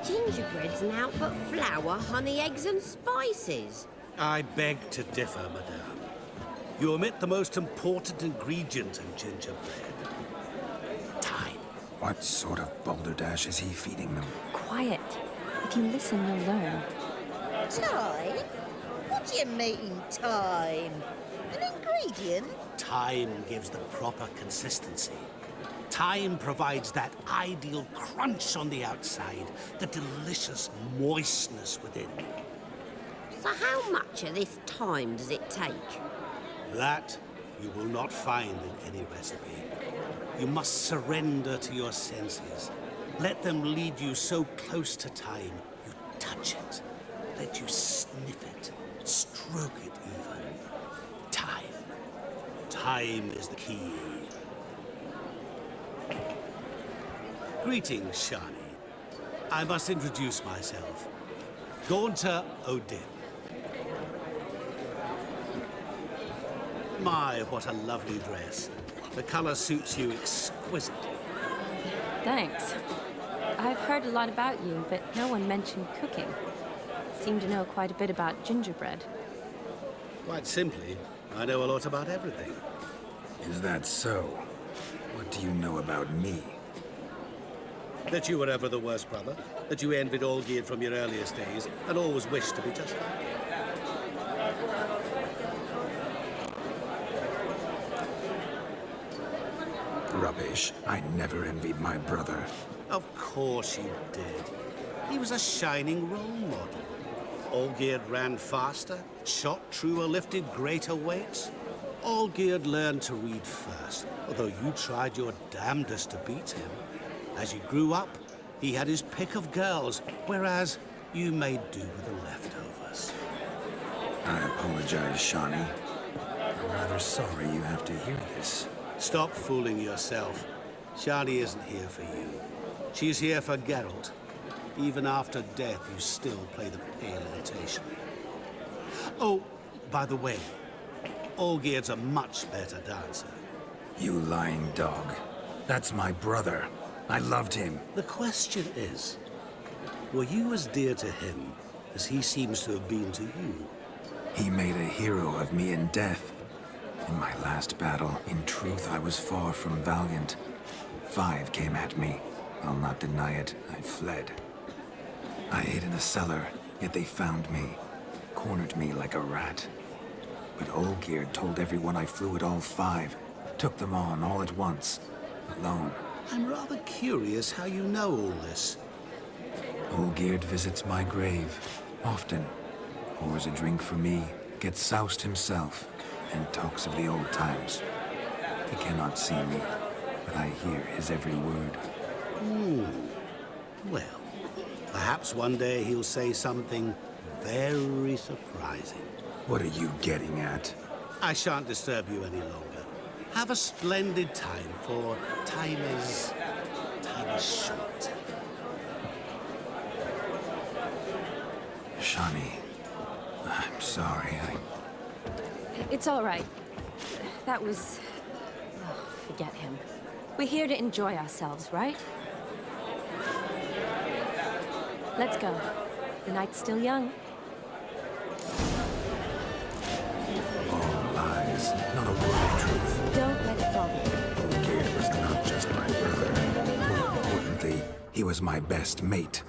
Gingerbread's naught but flour, honey, eggs and spices. I beg to differ, madame. You omit the most important ingredient in gingerbread. Time. What sort of balderdash is he feeding them? Quiet. If you listen, you'll learn. Time? What do you mean, time? An ingredient? Time gives the proper consistency. Time provides that ideal crunch on the outside, the delicious moistness within. So how much of this time does it take? That you will not find in any recipe. You must surrender to your senses. Let them lead you so close to time, you touch it. Let you sniff it, stroke it even. Time. Time is the key. Greetings, Shani. I must introduce myself. Gaunter Odin. My, what a lovely dress. The color suits you exquisitely. Thanks. I've heard a lot about you, but no one mentioned cooking. Seem to know quite a bit about gingerbread. Quite simply, I know a lot about everything. Is that so? What do you know about me? That you were ever the worst brother, that you envied Olgierd from your earliest days, and always wished to be just like him. Rubbish. I never envied my brother. Of course you did. He was a shining role model. Olgierd ran faster, shot truer, lifted greater weights. Olgierd learned to read first, although you tried your damnedest to beat him. As you grew up, he had his pick of girls, whereas you made do with the leftovers. I apologize, Shani. I'm rather sorry you have to hear this. Stop fooling yourself. Shani isn't here for you. She's here for Geralt. Even after death, you still play the pale imitation. Oh, by the way, Olgierd's a much better dancer. You lying dog. That's my brother. I loved him. The question is, were you as dear to him as he seems to have been to you? He made a hero of me in death. In my last battle, in truth, I was far from valiant. 5 came at me. I'll not deny it, I fled. I hid in a cellar, yet they found me, cornered me like a rat. But Olgierd told everyone I flew at all 5, took them on all at once, alone. I'm rather curious how you know all this. Olgierd visits my grave, often. Pours a drink for me, gets soused himself, and talks of the old times. He cannot see me, but I hear his every word. Well, perhaps one day he'll say something very surprising. What are you getting at? I shan't disturb you any longer. Have a splendid time, for time is short. Shani, I'm sorry. It's all right. That was... Oh, forget him. We're here to enjoy ourselves, right? Let's go. The night's still young. All lies, not a word of truth. Don't let it bother you. Olgierd was not just my brother. More importantly, he was my best mate.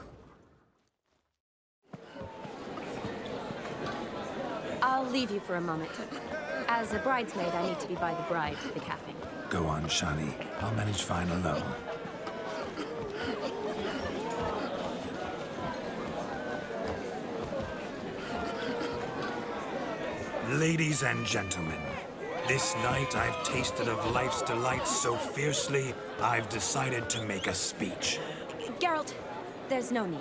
I'll leave you for a moment. As a bridesmaid, I need to be by the bride for the capping. Go on, Shani. I'll manage fine alone. Ladies and gentlemen, this night I've tasted of life's delights so fiercely, I've decided to make a speech. Geralt, there's no need.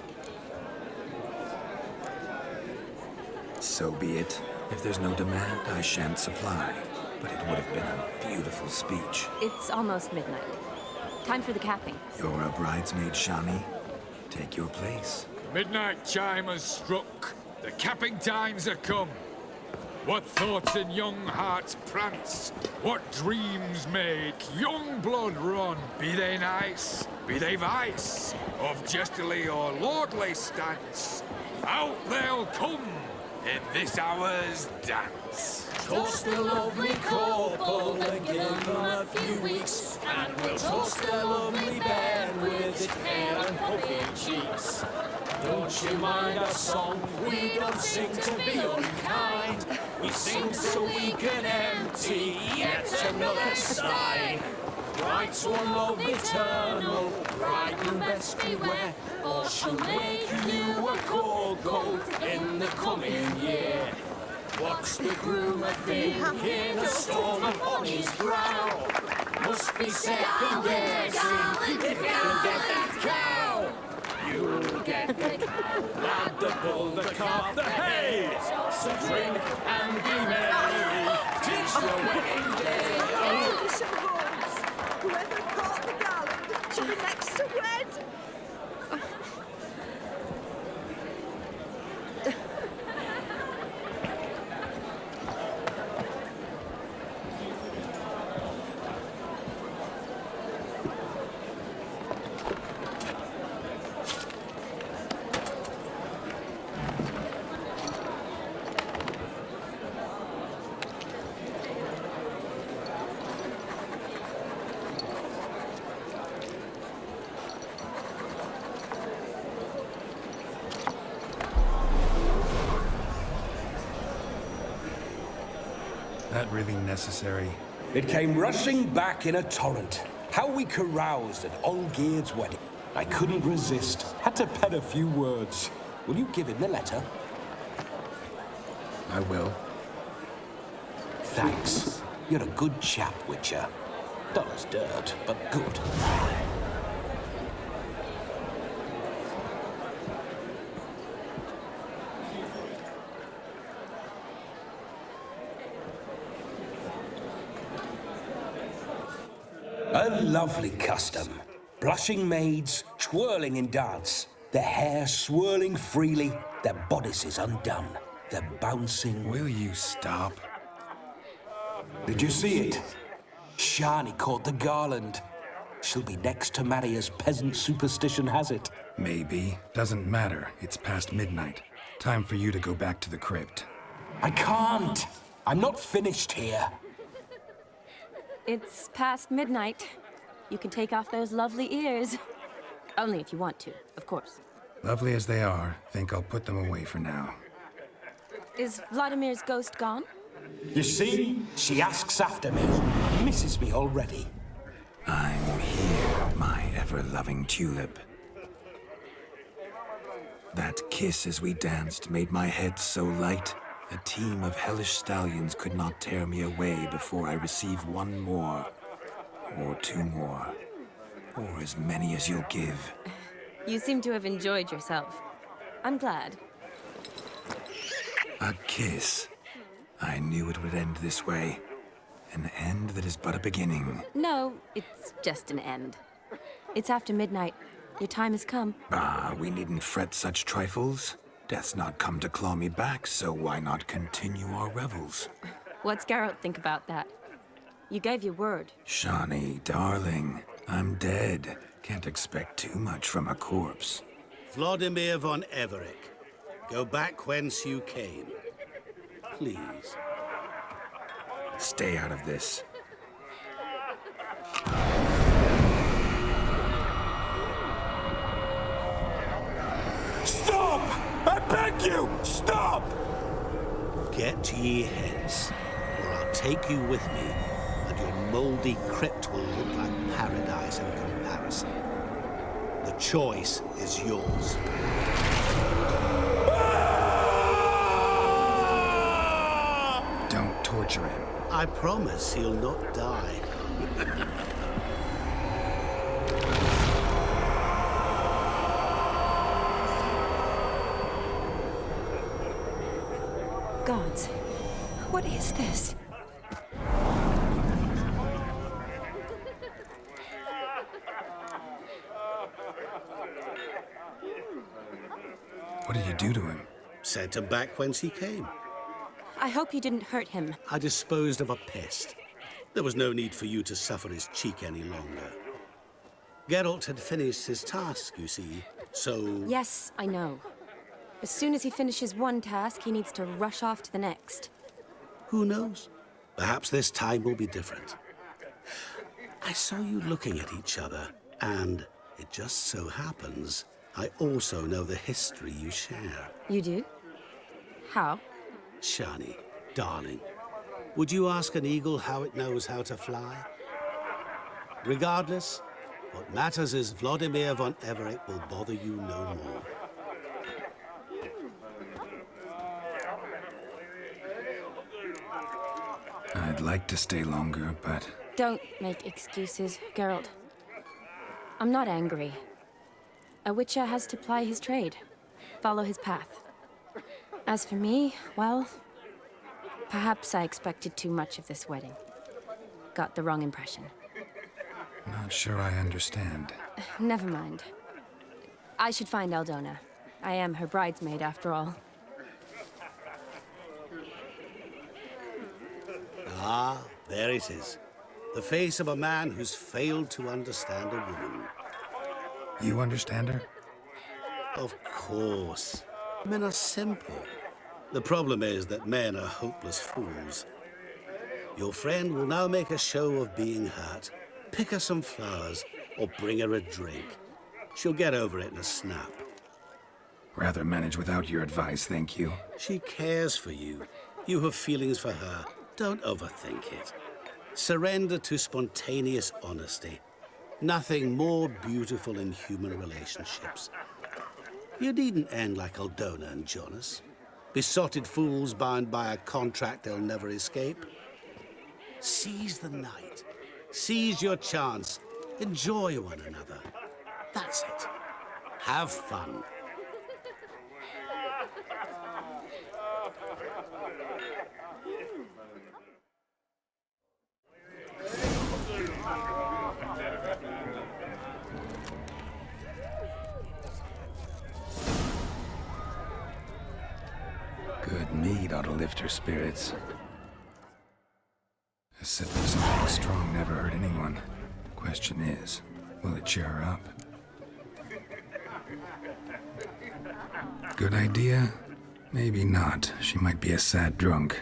So be it. If there's no demand, I shan't supply. But it would have been a beautiful speech. It's almost midnight. Time for the capping. You're a bridesmaid, Shani. Take your place. Midnight chime has struck. The capping times are come. What thoughts in young hearts prance? What dreams make young blood run? Be they nice, be they vice, of jestly or lordly stance, out they'll come in this hour's dance. Toast the lovely couple and give them a few weeks, and we'll toast the lovely bed with its hair and puffy cheeks. Don't you mind our song? We don't sing to be unkind. We sing so we can empty yet another stein. Writes one love eternal, bright and best beware, or she'll make you a cold goat in the coming year. What's the groom a thinking? A storm upon his brow. Must be second guessing if you get that cow. You'll get the cow, lad, the bull, the calf, the hay. So drink and be merry. Teach your wedding day. Whoever caught the garland should be next to wed. That really necessary? It came rushing back in a torrent. How we caroused at Olgierd's wedding. I couldn't resist. Had to pen a few words. Will you give him the letter? I will. Thanks. You're a good chap, Witcher. Dull as dirt, but good. A lovely custom. Blushing maids twirling in dance, their hair swirling freely, their bodices undone, their bouncing... Will you stop? Did you see it? Shani caught the garland. She'll be next to marry as peasant superstition has it. Maybe. Doesn't matter. It's past midnight. Time for you to go back to the crypt. I can't. I'm not finished here. It's past midnight. You can take off those lovely ears. Only if you want to, of course. Lovely as they are, think I'll put them away for now. Is Vladimir's ghost gone? You see? She asks after me. Misses me already. I'm here, my ever-loving tulip. That kiss as we danced made my head so light. A team of hellish stallions could not tear me away before I receive one more. Or two more. Or as many as you'll give. You seem to have enjoyed yourself. I'm glad. A kiss. I knew it would end this way. An end that is but a beginning. No, it's just an end. It's after midnight. Your time has come. Ah, we needn't fret such trifles. Death's not come to claw me back, so why not continue our revels? What's Geralt think about that? You gave your word. Shani, darling, I'm dead. Can't expect too much from a corpse. Vladimir von Everick, go back whence you came. Please. Stay out of this. Stop! I beg you! Stop! Get ye hence, or I'll take you with me, and your mouldy crypt will look like paradise in comparison. The choice is yours. Don't torture him. I promise he'll not die. Gods, what is this? What did you do to him? Sent him back whence he came. I hope you didn't hurt him. I disposed of a pest. There was no need for you to suffer his cheek any longer. Geralt had finished his task, you see, so... Yes, I know. As soon as he finishes one task, he needs to rush off to the next. Who knows? Perhaps this time will be different. I saw you looking at each other, and it just so happens I also know the history you share. You do? How? Shani, darling, would you ask an eagle how it knows how to fly? Regardless, what matters is Vladimir von Everett will bother you no more. I'd like to stay longer, but... Don't make excuses, Geralt. I'm not angry. A witcher has to ply his trade, follow his path. As for me, well, perhaps I expected too much of this wedding. Got the wrong impression. Not sure I understand. Never mind. I should find Aldona. I am her bridesmaid, after all. Ah, there it is. The face of a man who's failed to understand a woman. You understand her? Of course. Men are simple. The problem is that men are hopeless fools. Your friend will now make a show of being hurt, pick her some flowers, or bring her a drink. She'll get over it in a snap. Rather manage without your advice, thank you. She cares for you. You have feelings for her. Don't overthink it. Surrender to spontaneous honesty. Nothing more beautiful in human relationships. You needn't end like Aldona and Jonas. Besotted fools bound by a contract they'll never escape. Seize the night. Seize your chance. Enjoy one another. That's it. Have fun. Good mead ought to lift her spirits. A sip of something strong never hurt anyone. Question is, will it cheer her up? Good idea? Maybe not. She might be a sad drunk.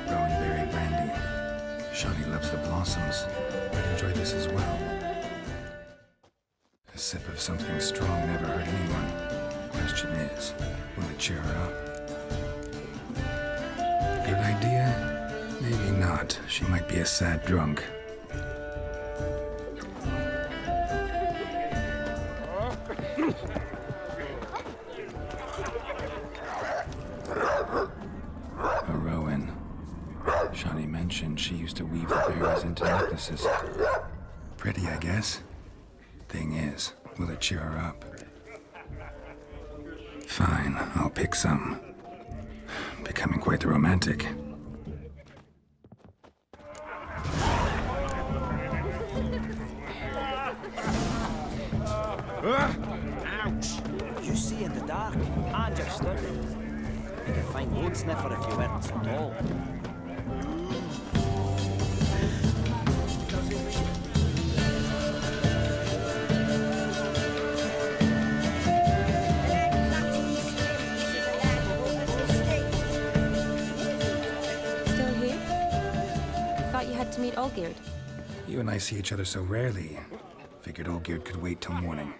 Rowanberry brandy. Shani loves the blossoms. I'd enjoy this as well. A sip of something strong never hurt anyone. Question is, will it cheer her up? Good idea? Maybe not. She might be a sad drunk. A Rowan. Shani mentioned she used to weave the berries into necklaces. Pretty, I guess. Thing is, will it cheer her up? Fine, I'll pick some. Becoming quite the romantic. Ouch! You see in the dark, and you're studying. You could find Lone Sniffer if you weren't so tall. Still here? Thought you had to meet Olgierd. You and I see each other so rarely. Figured Olgierd could wait till morning.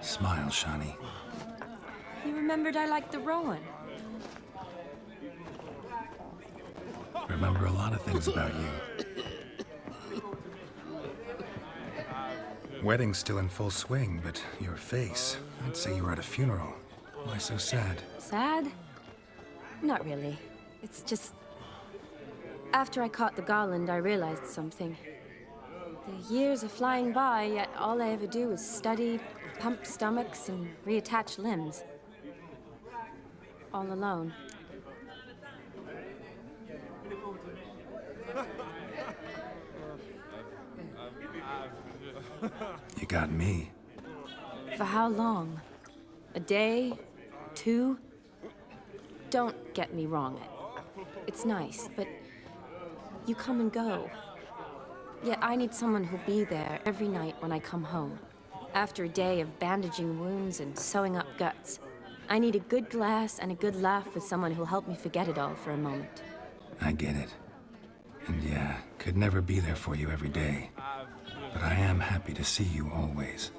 Smile, Shani. You remembered I liked the Rowan. Remember a lot of things about you. Wedding's still in full swing, but your face, I'd say you were at a funeral. Why so sad? Sad? Not really. It's just... After I caught the garland, I realized something. The years are flying by, yet all I ever do is study, pump stomachs, and reattach limbs. All alone. You got me. For how long? A day? 2? Don't get me wrong. It's nice, but you come and go. Yet I need someone who'll be there every night when I come home. After a day of bandaging wounds and sewing up guts, I need a good glass and a good laugh with someone who'll help me forget it all for a moment. I get it. And yeah, could never be there for you every day. But I am happy to see you always.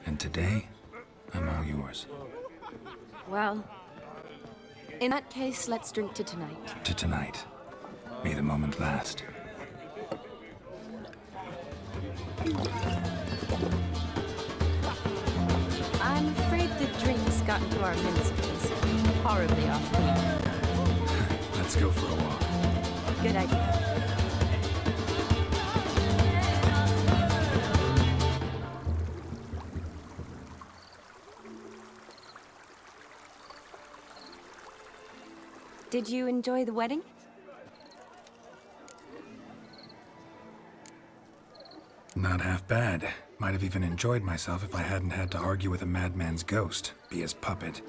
And today, I'm all yours. Well, in that case, let's drink to tonight. To tonight. May the moment last. I'm afraid the drinks got into our minstrels. Horribly off key. Let's go for a walk. Good idea. Did you enjoy the wedding? Not half bad. Might have even enjoyed myself if I hadn't had to argue with a madman's ghost, be his puppet.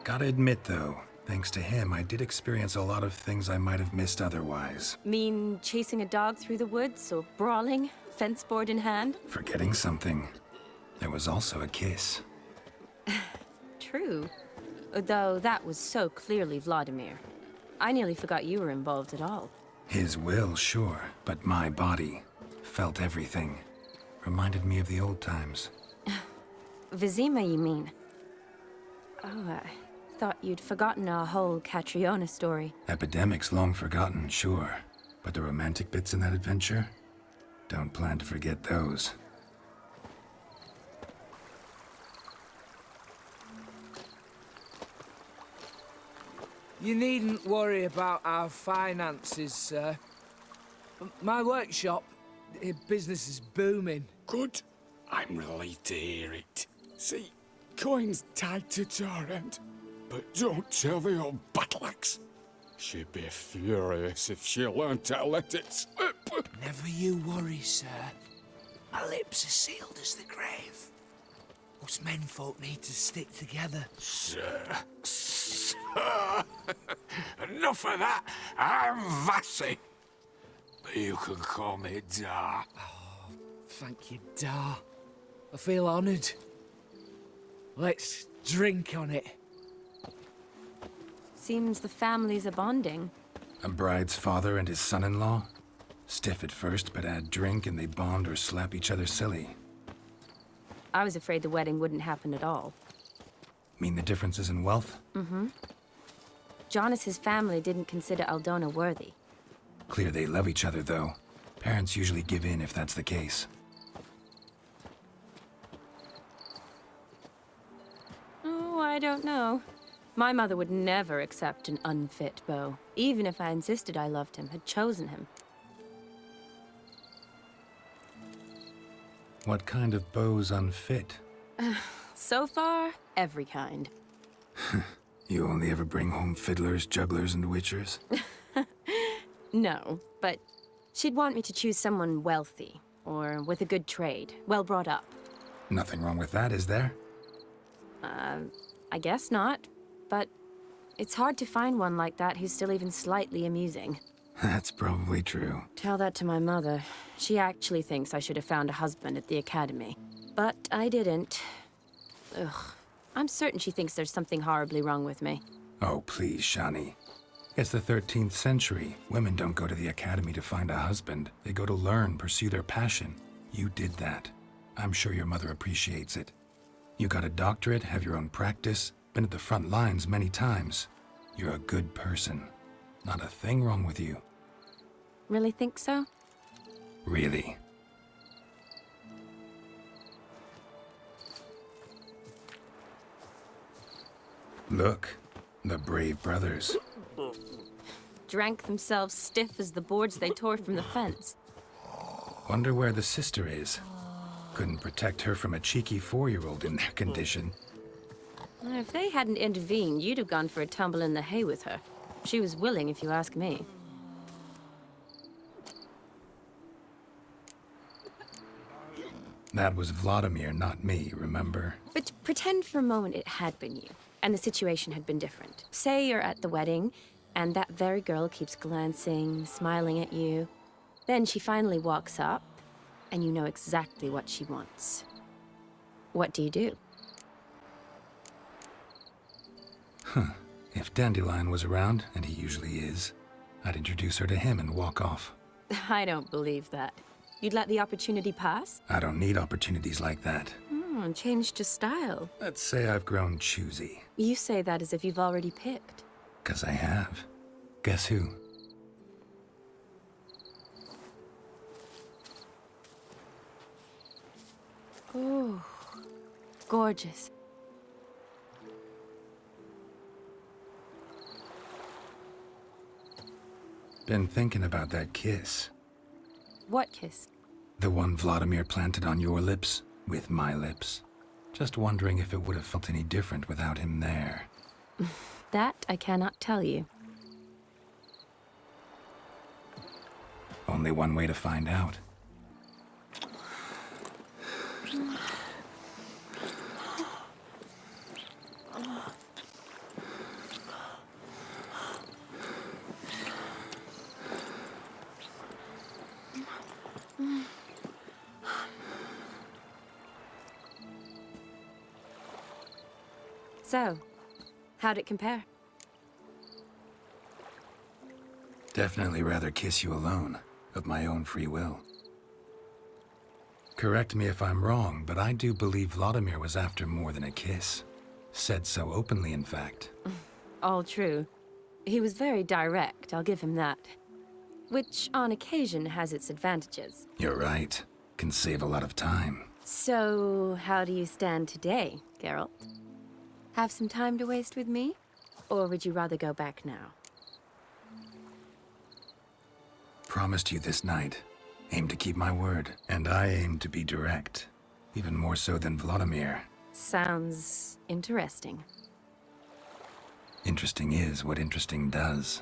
Gotta admit, though, thanks to him, I did experience a lot of things I might have missed otherwise. Mean chasing a dog through the woods, or brawling, fence board in hand? Forgetting something. There was also a kiss. True. Though that was so clearly Vladimir. I nearly forgot you were involved at all. His will, sure, but my body felt everything. Reminded me of the old times. Vizima, you mean? Oh, I thought you'd forgotten our whole Catriona story. Epidemics long forgotten, sure. But the romantic bits in that adventure? Don't plan to forget those. You needn't worry about our finances, sir. My workshop, business is booming. Good. I'm relieved to hear it. See, coin's tied to Torrent. But don't tell the old battle-axe. She'd be furious if she learned to let it slip. Never you worry, sir. My lips are sealed as the grave. Us menfolk need to stick together. Sir. Enough of that. I'm Vassy. But you can call me Dar. Oh, thank you, Dar. I feel honoured. Let's drink on it. Seems the families are bonding. A bride's father and his son-in-law? Stiff at first, but add drink and they bond or slap each other silly. I was afraid the wedding wouldn't happen at all. Mean the differences in wealth? Mm-hmm. Jonas's family didn't consider Aldona worthy. Clear they love each other, though. Parents usually give in if that's the case. Oh, I don't know. My mother would never accept an unfit beau, even if I insisted I loved him, had chosen him. What kind of beau's unfit? So far, every kind. You only ever bring home fiddlers, jugglers, and witchers? No, but she'd want me to choose someone wealthy, or with a good trade, well brought up. Nothing wrong with that, is there? I guess not, but it's hard to find one like that who's still even slightly amusing. That's probably true. Tell that to my mother. She actually thinks I should have found a husband at the academy. But I didn't. Ugh. I'm certain she thinks there's something horribly wrong with me. Oh, please, Shani. It's the 13th century. Women don't go to the academy to find a husband. They go to learn, pursue their passion. You did that. I'm sure your mother appreciates it. You got a doctorate, have your own practice, been at the front lines many times. You're a good person. Not a thing wrong with you. Really think so? Really. Look, the brave brothers. Drank themselves stiff as the boards they tore from the fence. Wonder where the sister is. Couldn't protect her from a cheeky 4-year-old in their condition. If they hadn't intervened, you'd have gone for a tumble in the hay with her. She was willing, if you ask me. That was Vladimir, not me, remember? But pretend for a moment it had been you, and the situation had been different. Say you're at the wedding, and that very girl keeps glancing, smiling at you. Then she finally walks up, and you know exactly what she wants. What do you do? If Dandelion was around, and he usually is, I'd introduce her to him and walk off. I don't believe that. You'd let the opportunity pass? I don't need opportunities like that. Changed your style. Let's say I've grown choosy. You say that as if you've already picked. 'Cause I have. Guess who? Oh, gorgeous. Been thinking about that kiss. What kiss? The one Vladimir planted on your lips, with my lips. Just wondering if it would have felt any different without him there. That I cannot tell you. Only one way to find out. So, how'd it compare? Definitely rather kiss you alone, of my own free will. Correct me if I'm wrong, but I do believe Vladimir was after more than a kiss. Said so openly, in fact. All true. He was very direct, I'll give him that. Which, on occasion, has its advantages. You're right. Can save a lot of time. So, how do you stand today, Geralt? Have some time to waste with me? Or would you rather go back now? Promised you this night. Aim to keep my word. And I aim to be direct. Even more so than Vladimir. Sounds interesting. Interesting is what interesting does.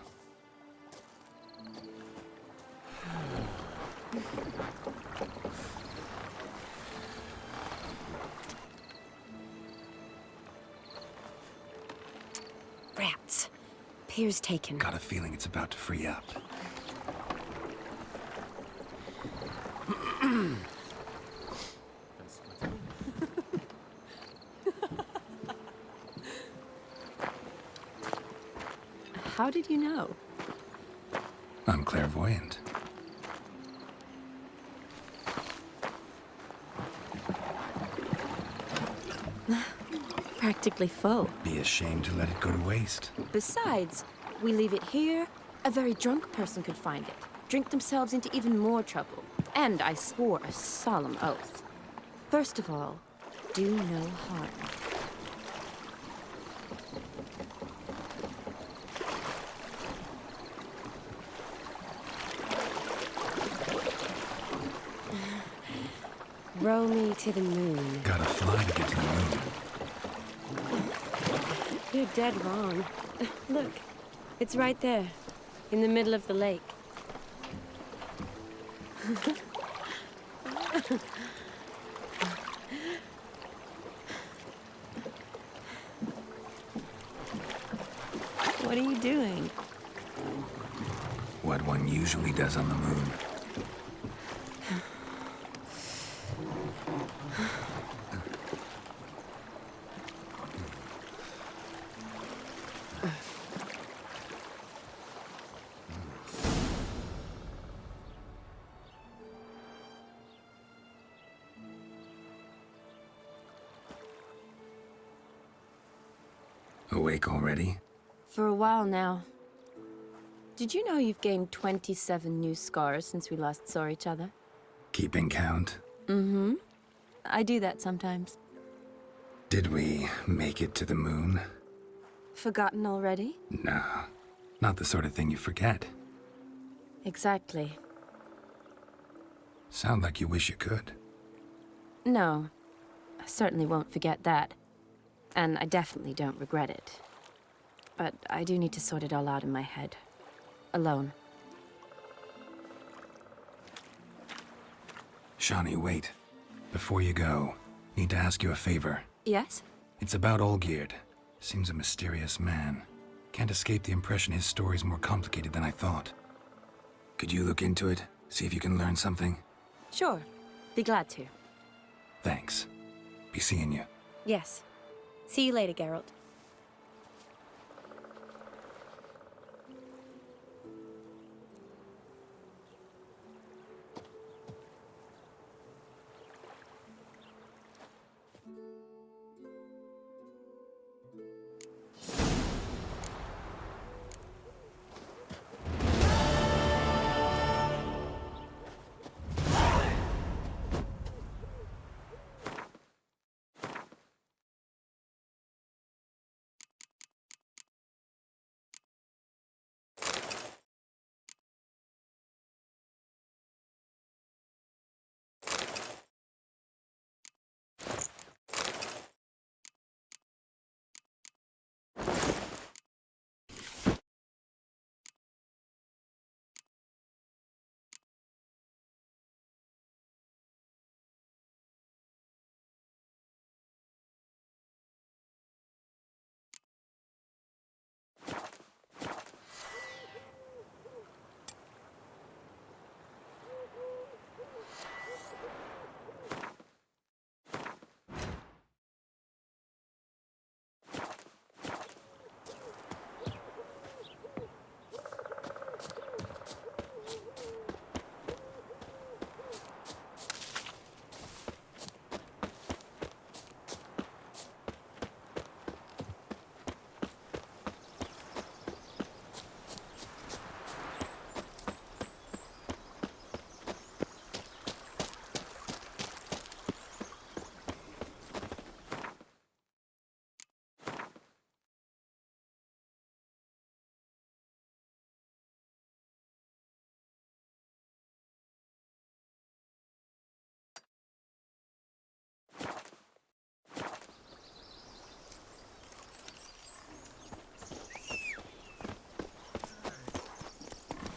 Rats. Pier's taken. Got a feeling it's about to free up. How did you know? I'm clairvoyant. Practically full. Be ashamed to let it go to waste. Besides, we leave it here, a very drunk person could find it, drink themselves into even more trouble. And I swore a solemn oath. First of all, do no harm. Row me to the moon. Gotta fly to get to the moon. You're dead wrong. Look, it's right there, in the middle of the lake. What are you doing? What one usually does on the moon. Awake already? For a while now. Did you know you've gained 27 new scars since we last saw each other? Keeping count? Mm-hmm. I do that sometimes. Did we make it to the moon? Forgotten already? No, not the sort of thing you forget. Exactly. Sound like you wish you could. No, I certainly won't forget that. And I definitely don't regret it. But I do need to sort it all out in my head. Alone. Shani, wait. Before you go, need to ask you a favor. Yes? It's about Olgierd. Seems a mysterious man. Can't escape the impression his story's more complicated than I thought. Could you look into it? See if you can learn something? Sure. Be glad to. Thanks. Be seeing you. Yes. See you later, Geralt.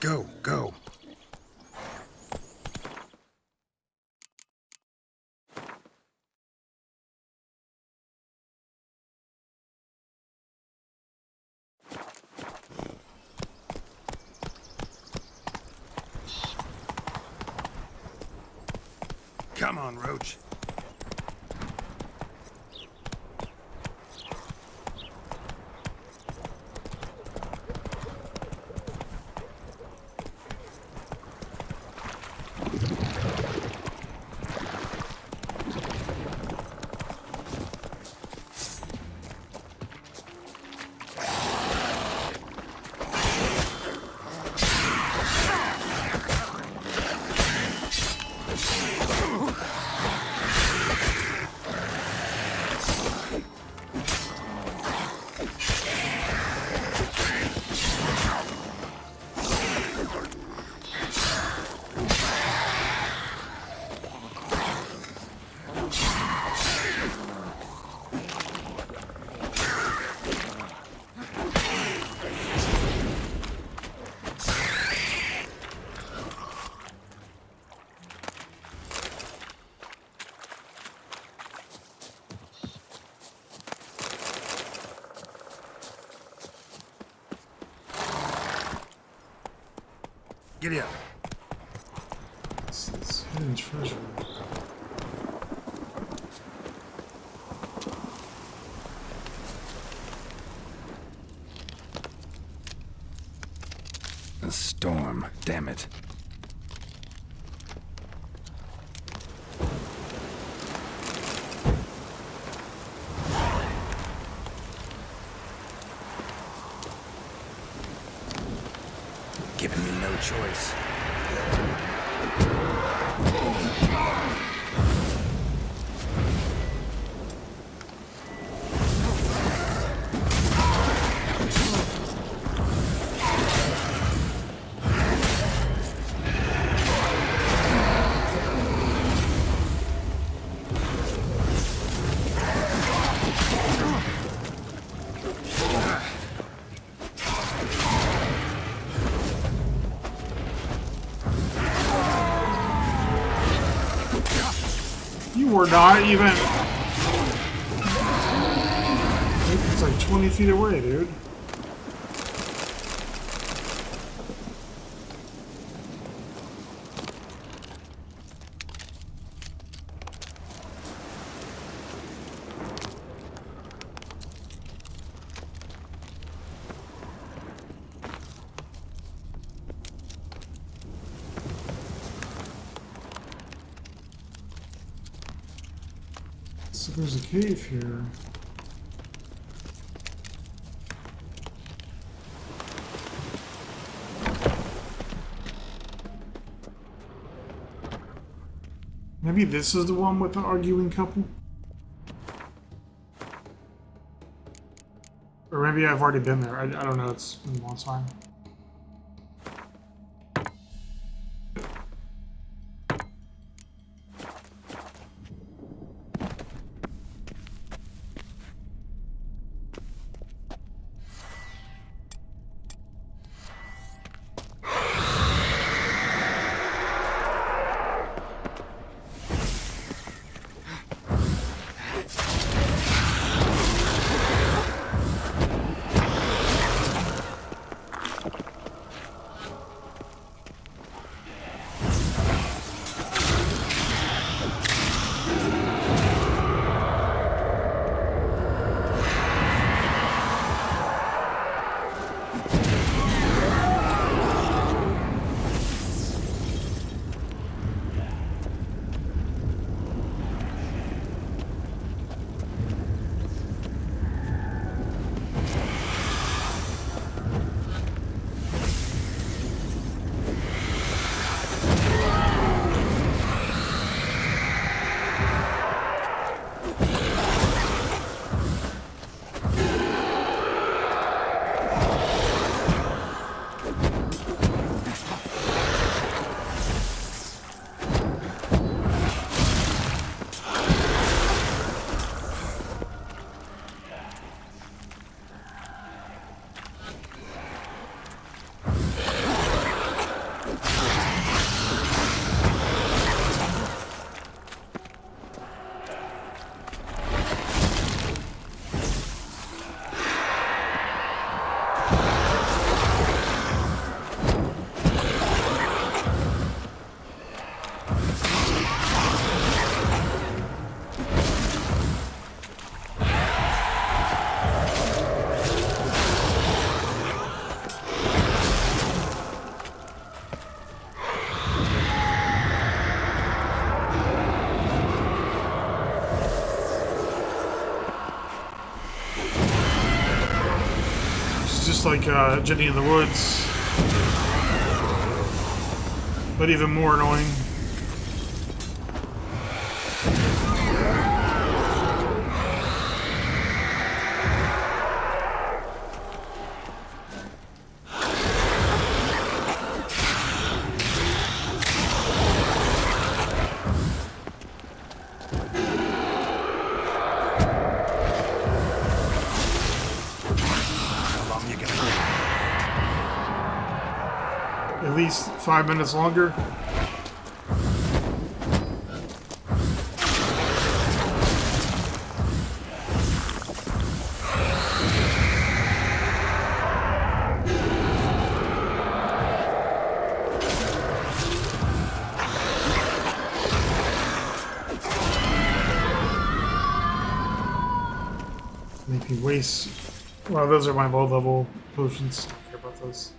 Go, go. Come on, Roach. Giddy up. It's hidden treasure. A storm, damn it. Giving me no choice. we're not even... It's like 20 feet away, dude. So there's a cave here. Maybe this is the one with the arguing couple? Or maybe I've already been there. I don't know. It's been a long time. Like Jenny in the Woods, but even more annoying. At least 5 minutes longer. Make me waste. Well, those are my low-level potions. Don't care about those.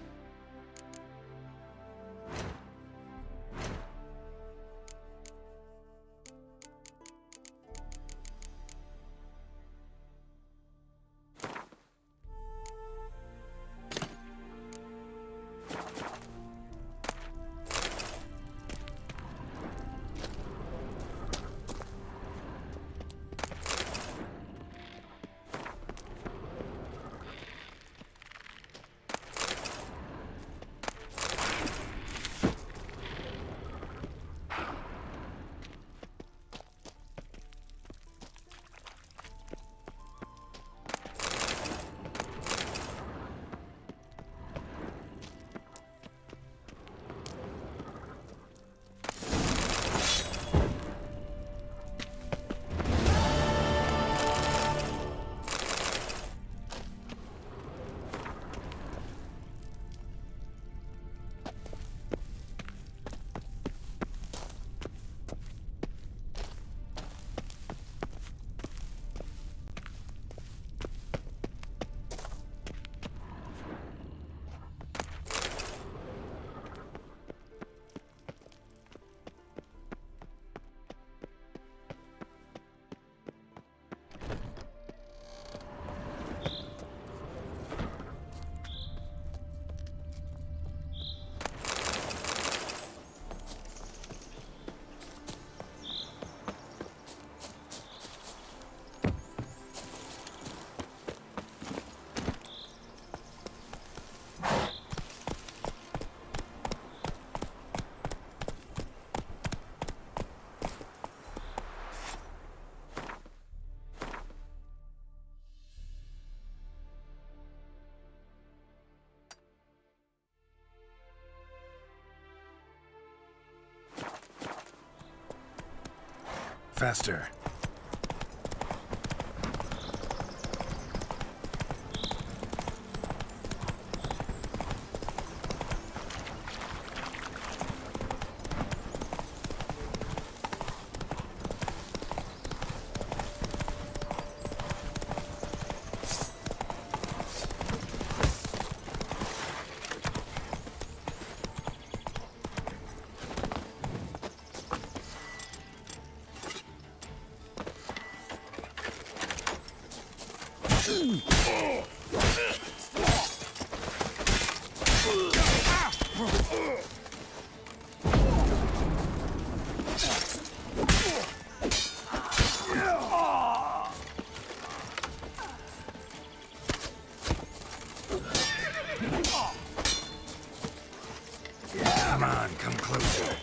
faster. Come on, come closer.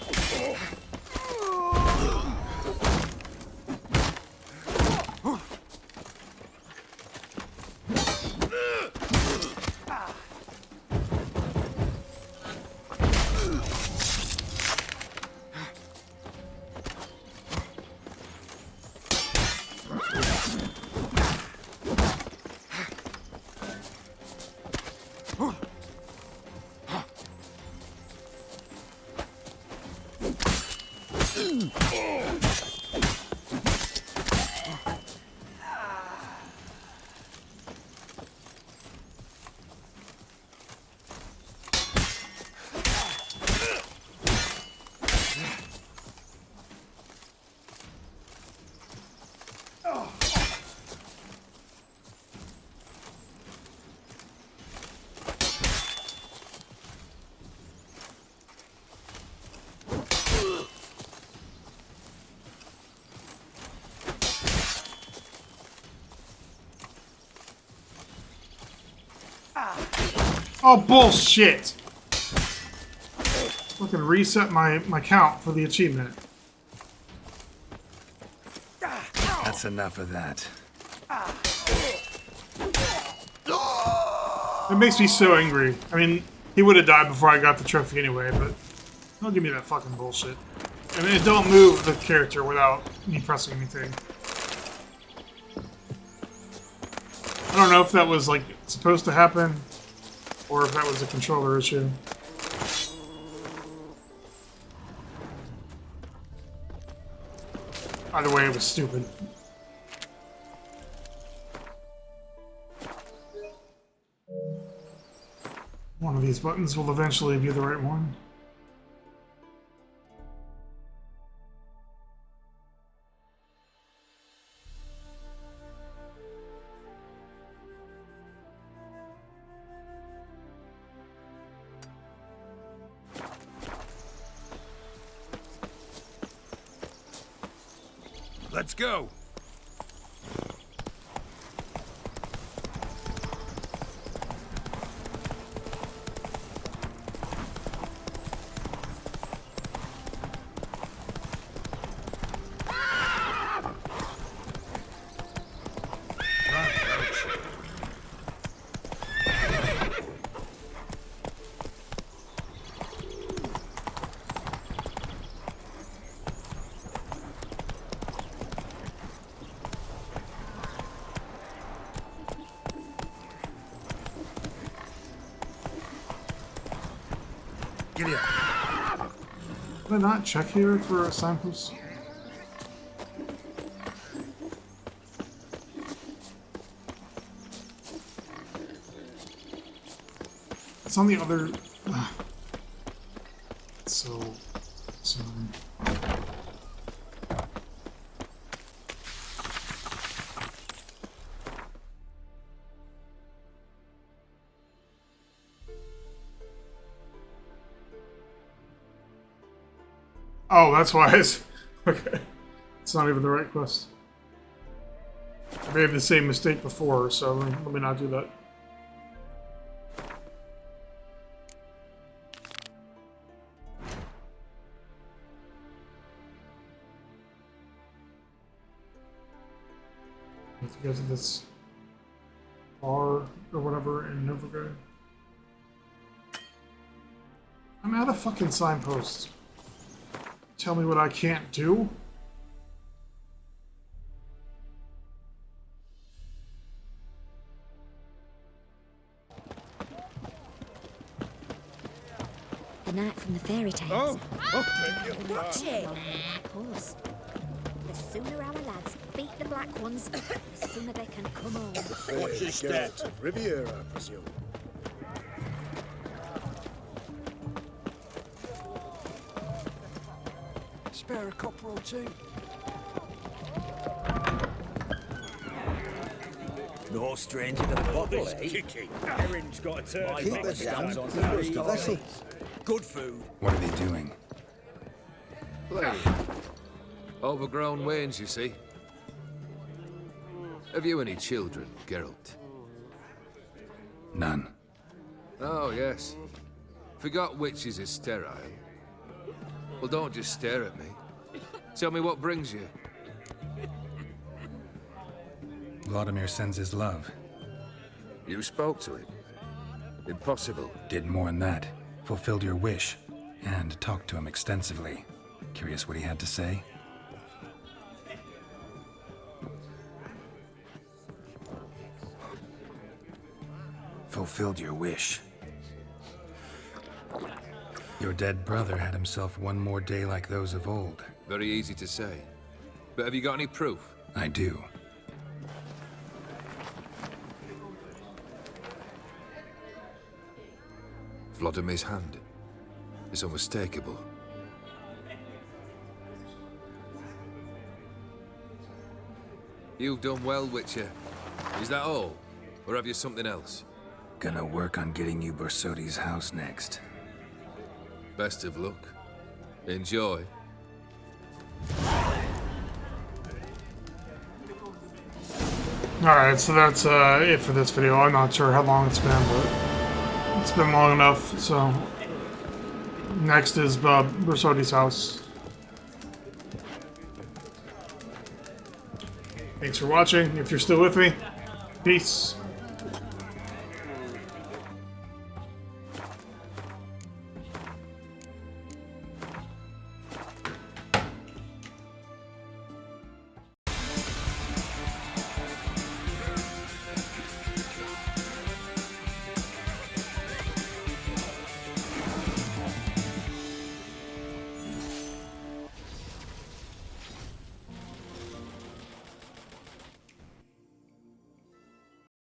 Oh, bullshit! Fucking reset my count for the achievement. That's enough of that. It makes me so angry. I mean, he would have died before I got the trophy anyway, but don't give me that fucking bullshit. I mean, don't move the character without me pressing anything. I don't know if that was, like, supposed to happen, or if that was a controller issue. Either way, it was stupid. One of these buttons will eventually be the right one. Let's go. Giddy up. Did I not check here for a signpost? It's on the other... So... Oh, that's why it's... Okay. It's not even the right quest. I made the same mistake before, so let me not do that. I have to go to this bar or whatever in Novigrad. I'm out of fucking signposts. Tell me what I can't do? the night from the fairy tales. Watch it. Of course. The sooner our lads beat the black ones, the sooner they can come home. Watch your step. Riviera, I presume. Spare a copper or two. No stranger to the bottle, eh? Kiki. Erin's got a turn. Keep it down. He lost the vessel. Good food. What are they doing? Playing. Overgrown wains, you see. Have you any children, Geralt? None. Oh, yes. Forgot witches is sterile. Well, don't just stare at me. Tell me what brings you. Vladimir sends his love. You spoke to him? Impossible. Did more than that. Fulfilled your wish. And talked to him extensively. Curious what he had to say? Fulfilled your wish. Your dead brother had himself one more day like those of old. Very easy to say. But have you got any proof? I do. Vladimir's hand. It's unmistakable. You've done well, Witcher. Is that all? Or have you something else? Gonna work on getting you Borsodi's house next. Best of luck. Enjoy. Alright, so that's it for this video. I'm not sure how long it's been, but it's been long enough, so... Next is Borsodi's house. Thanks for watching. If you're still with me, peace.